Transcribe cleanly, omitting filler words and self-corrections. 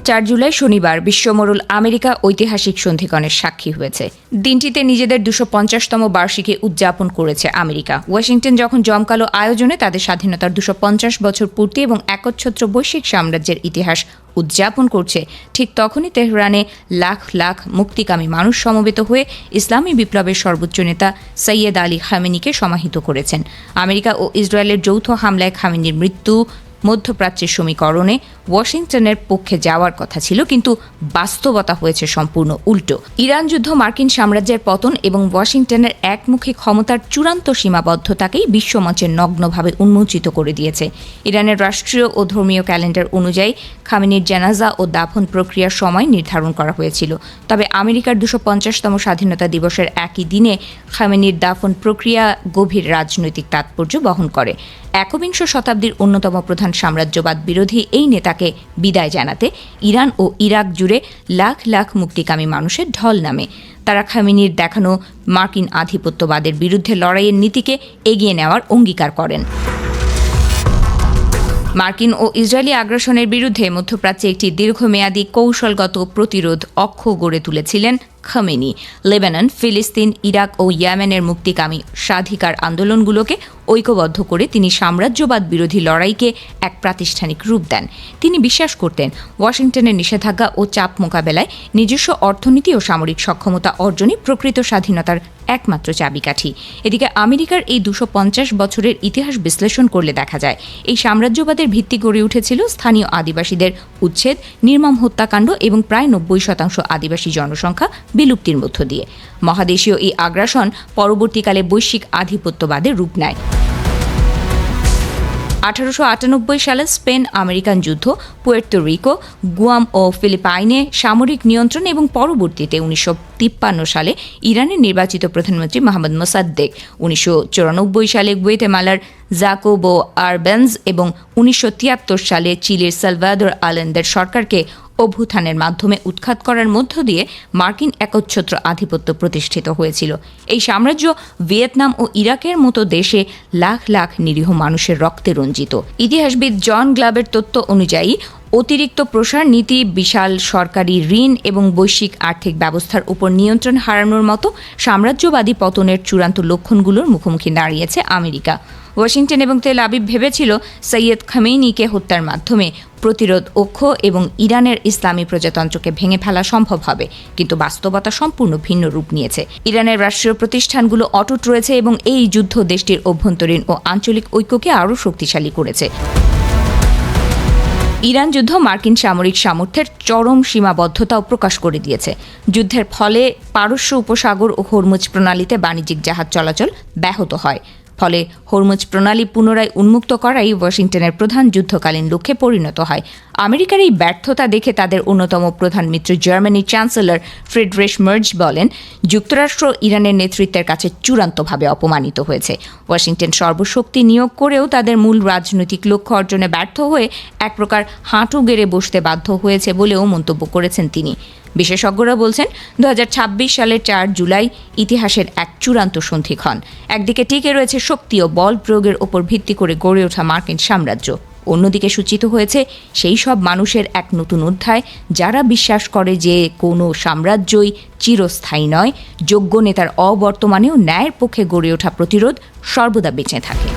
4 জুলাই শনিবার বিশ্বমোড়ল আমেরিকা ঐতিহাসিক সন্ধিক্ষণের সাক্ষী হয়েছে। দিনটিতে নিজেদের 250তম বার্ষিকী উদযাপন করেছে আমেরিকা। ওয়াশিংটন যখন জমকালো আয়োজনে তাদের স্বাধীনতার 250 বছর পূর্তি এবং একচ্ছত্র বৈশ্বিক সাম্রাজ্যের ইতিহাস উদযাপন করছে, ঠিক তখনই তেহরানে লাখ লাখ মুক্তিকামী মানুষ সমবেত হয়ে ইসলামী বিপ্লবের সর্বোচ্চ নেতা সৈয়দ আলী খামেনিকে সমাহিত করেছেন। আমেরিকা ও ইসরায়েলের যৌথ হামলায় খামেনির মৃত্যু মধ্যপ্রাচ্যের সমীকরণে ওয়াশিংটনের পক্ষে যাওয়ার কথা ছিল, কিন্তু বাস্তবতা হয়েছে সম্পূর্ণ উল্টো। ইরান যুদ্ধ, মার্কিন সাম্রাজ্যের পতন এবং ওয়াশিংটনের একমুখী ক্ষমতার চূড়ান্ত সীমাবদ্ধতাকেই বিশ্বমঞ্চে নগ্নভাবে উন্মোচিত করে দিয়েছে। ইরানের রাষ্ট্রীয় ও ধর্মীয় ক্যালেন্ডার অনুযায়ী খামেনির জানাজা ও দাফন প্রক্রিয়ার সময় নির্ধারণ করা হয়েছিল। তবে আমেরিকার 250তম স্বাধীনতা দিবসের একই দিনে খামেনির দাফন প্রক্রিয়া গভীর রাজনৈতিক তাৎপর্য বহন করে। একবিংশ শতাব্দীর অন্যতম প্রধান সাম্রাজ্যবাদ বিরোধী এই নেতাকে বিদায় জানাতে ইরান ও ইরাক জুড়ে লাখ লাখ মুক্তিকামী মানুষের ঢল নামে। তারা খামেনির দেখানো মার্কিন আধিপত্যবাদের বিরুদ্ধে লড়াইয়ের নীতিকে এগিয়ে নেওয়ার অঙ্গীকার করেন। মার্কিন ও ইসরায়েলি আগ্রাসনের বিরুদ্ধে মধ্যপ্রাচ্যে একটি দীর্ঘমেয়াদী কৌশলগত প্রতিরোধ অক্ষ গড়ে তুলেছিলেন খামেনি। লেবানন, ফিলিস্তিন, ইরাক ও ইয়েমেনের মুক্তিকামী স্বাধিকার আন্দোলনগুলোকে ঐক্যবদ্ধ করে তিনি সাম্রাজ্যবাদ বিরোধী লড়াইকে এক প্রাতিষ্ঠানিক রূপ দেন। তিনি বিশ্বাস করতেন ওয়াশিংটনের নিষেধাজ্ঞা ও চাপ মোকাবেলায় নিজস্ব অর্থনীতি ও সামরিক সক্ষমতা অর্জনই প্রকৃত স্বাধীনতার একমাত্র চাবিকাঠি। এদিকে আমেরিকার এই 250 বছরের ইতিহাস বিশ্লেষণ করলে দেখা যায় এই সাম্রাজ্যবাদের ভিত্তি গড়ে উঠেছিল স্থানীয় আদিবাসীদের উচ্ছেদ, নির্মম হত্যাকাণ্ড এবং প্রায় 90% আদিবাসী জনসংখ্যা বিলুপ্তির মধ্য দিয়ে। মহাদেশীয় এই আগ্রাসন পরবর্তীকালে বৈশ্বিক আধিপত্যবাদের রূপ নেয়। 1898 সালে স্পেন আমেরিকান যুদ্ধ, পুয়ের্তো রিকো, গুয়াম ও ফিলিপাইনে সামরিক নিয়ন্ত্রণ এবং পরবর্তীতে 1953 সালে ইরানের নির্বাচিত প্রধানমন্ত্রী মোহাম্মদ মোসাদ্দেক, 1994 সালে গুয়েতেমালার জাকোবো আরবেন্জ এবং 1973 সালে চিলির সালভাদর আলেন্দের সরকারকে অভ্যুত্থানের মাধ্যমে উৎখাত করার মধ্য দিয়ে মার্কিন একচ্ছত্র আধিপত্য প্রতিষ্ঠিত হয়েছিল। এই সাম্রাজ্য ভিয়েতনাম ও ইরাকের মতো দেশে লাখ লাখ নিরীহ মানুষের রক্তে রঞ্জিত। ইতিহাসবিদ জন গ্লাবের তথ্য অনুযায়ী অতিরিক্ত প্রসার নীতি, বিশাল সরকারি ঋণ এবং বৈশ্বিক আর্থিক ব্যবস্থার উপর নিয়ন্ত্রণ হারানোর মতো সাম্রাজ্যবাদী পতনের চূড়ান্ত লক্ষণগুলোর মুখোমুখি দাঁড়িয়েছে আমেরিকা। ওয়াশিংটন এবং তেল আবিব ভেবেছিল সৈয়দ খামেনিকে হত্যার মাধ্যমে প্রতিরোধ অক্ষ এবং ইরানের ইসলামী প্রজাতন্ত্রকে ভেঙে ফেলা সম্ভব হবে, কিন্তু বাস্তবতা সম্পূর্ণ ভিন্ন রূপ নিয়েছে। ইরানের রাষ্ট্রীয় প্রতিষ্ঠানগুলো অটুট রয়েছে এবং এই যুদ্ধ দেশটির অভ্যন্তরীণ ও আঞ্চলিক ঐক্যকে আরও শক্তিশালী করেছে। ইরান যুদ্ধ মার্কিন সামরিক সামর্থ্যের চরম সীমাবদ্ধতাও প্রকাশ করে দিয়েছে। যুদ্ধের ফলে পারস্য উপসাগর ও হরমুজ প্রণালীতে বাণিজ্যিক জাহাজ চলাচল ব্যাহত হয়। ফলে হরমুজ প্রণালী পুনরায় উন্মুক্ত করাই ওয়াশিংটনের প্রধান যুদ্ধকালীন লক্ষ্যে পরিণত হয়। আমেরিকার এই ব্যর্থতা দেখে তাদের অন্যতম প্রধান মিত্র জার্মানির চ্যান্সেলর ফ্রিডরিশ মার্জ বলেন, যুক্তরাষ্ট্র ইরানের নেতৃত্বের কাছে চূড়ান্তভাবে অপমানিত হয়েছে। ওয়াশিংটন সর্বশক্তি নিয়োগ করেও তাদের মূল রাজনৈতিক লক্ষ্য অর্জনে ব্যর্থ হয়ে এক প্রকার হাঁটু গেড়ে বসতে বাধ্য হয়েছে বলেও মন্তব্য করেছেন তিনি। বিশেষজ্ঞরা বলছেন 2026 সালের 4 জুলাই ইতিহাসের এক চূড়ান্ত সন্ধিক্ষণ। একদিকে টিকে রয়েছে শক্তি ও বল প্রয়োগের ওপর ভিত্তি করে গড়ে ওঠা মার্কিন সাম্রাজ্য, অন্যদিকে সূচিত হয়েছে সেই সব মানুষের এক নতুন অধ্যায় যারা বিশ্বাস করে যে কোনো সাম্রাজ্যই চিরস্থায়ী নয়, যোগ্য নেতার অবর্তমানেও ন্যায়ের পক্ষে গড়ে ওঠা প্রতিরোধ সর্বদা বেঁচে থাকে।